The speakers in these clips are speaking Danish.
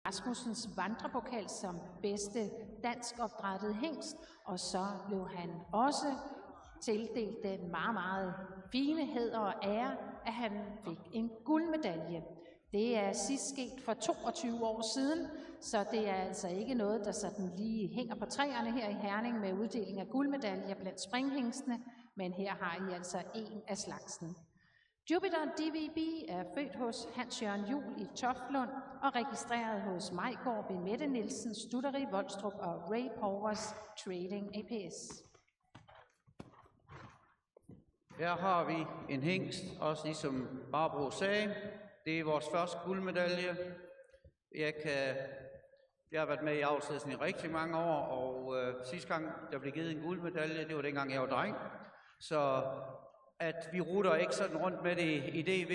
Rasmussens vandrepokal som bedste dansk opdrættet hingst, og så blev han også tildelt den meget, meget fine hæder og ære, at han fik en guldmedalje. Det er sidst sket for 22 år siden, så det er altså ikke noget, der sådan lige hænger på træerne her i Herning med uddeling af guldmedaljer blandt springhingstene, men her har I altså en af slagsen. Jupiter DVB er født hos Hans Jørgen Juhl i Toftlund og registreret hos Majgaard B. Mette Nielsen, Stutteri Volstrup og Ray Powers Trading APS. Her har vi en hingst, også ligesom Barbro sagde. Det er vores første guldmedalje. Jeg har været med i avlsledelsen i rigtig mange år, og sidste gang, der blev givet en guldmedalje, det var dengang, jeg var dreng. Så at vi rutter ikke sådan rundt med det i DV,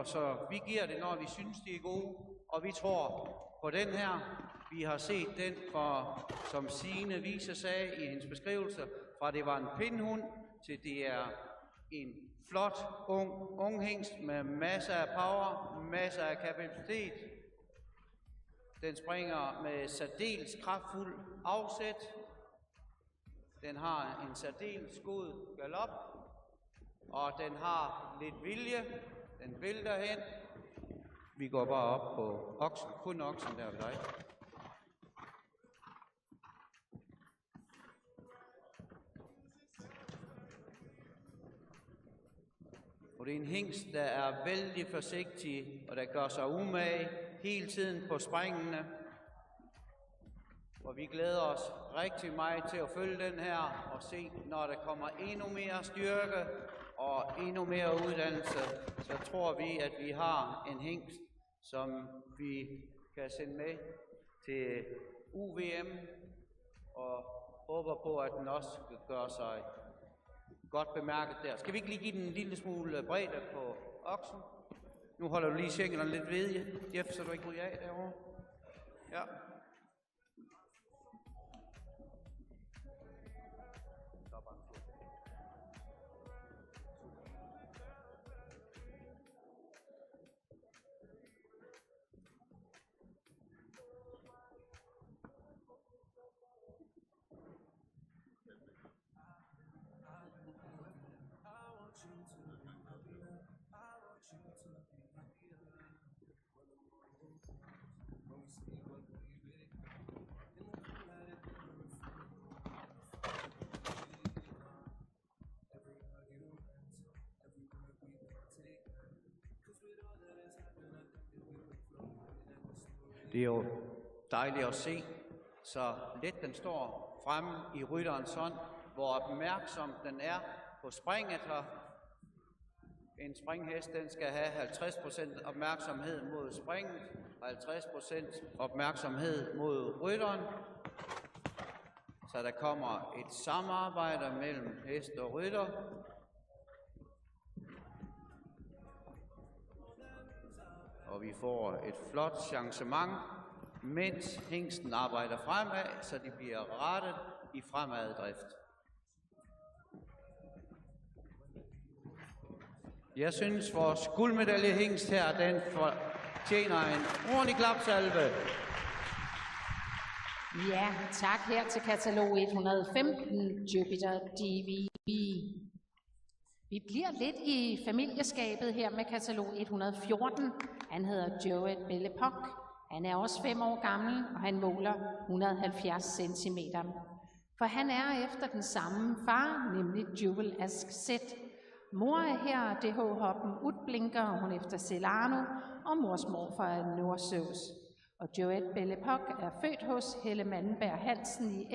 så vi giver det, når vi synes, de er gode, og vi tror på den her. Vi har set den, som Signe Wiese sagde i hendes beskrivelse, fra det var en pindhund, til det er en flot, ung hingst med masser af power, masser af kapacitet. Den springer med særdeles kraftfuld afsæt. Den har en særdeles god galop, og den har lidt vilje. Den vil derhen. Vi går bare op på oksen, kun oksen der ved dig. Og det er en hingst, der er vældig forsigtig, og der gør sig umage hele tiden på springene. Og vi glæder os rigtig meget til at følge den her og se, når der kommer endnu mere styrke og endnu mere uddannelse, så tror vi, at vi har en hingst, som vi kan sende med til UVM, og håber på, at den også skal gøre sig godt bemærket der. Skal vi ikke lige give den en lille smule bredde på oksen? Nu holder du lige skænkerne lidt ved, Jeff, så du ikke ryger af derovre. Ja. Det er jo dejligt at se, så let den står fremme i rytterens hånd, hvor opmærksom den er på springet her. En springhest, den skal have 50% opmærksomhed mod springet, og 50% opmærksomhed mod rytteren. Så der kommer et samarbejde mellem hest og rytter. Og vi får et flot changement, mens hingsten arbejder fremad, så de bliver rettet i fremaddrift. Jeg synes, vores guldmedaljehingst her, den fortjener en ordentlig klapsalve. Ja, tak her til katalog 115, Jupiter DVB. Vi bliver lidt i familieskabet her med katalog 114. Han hedder Joet Bellepoc. Han er også 5 år gammel, og han måler 170 cm. For han er efter den samme far, nemlig Jubel Ask Zet. Mor er her DH-hoppen Utblinker, og hun efter Celano, og mors morfar er Nordsøs. Og Joet Bellepoc er født hos Helle Mandenberg Hansen i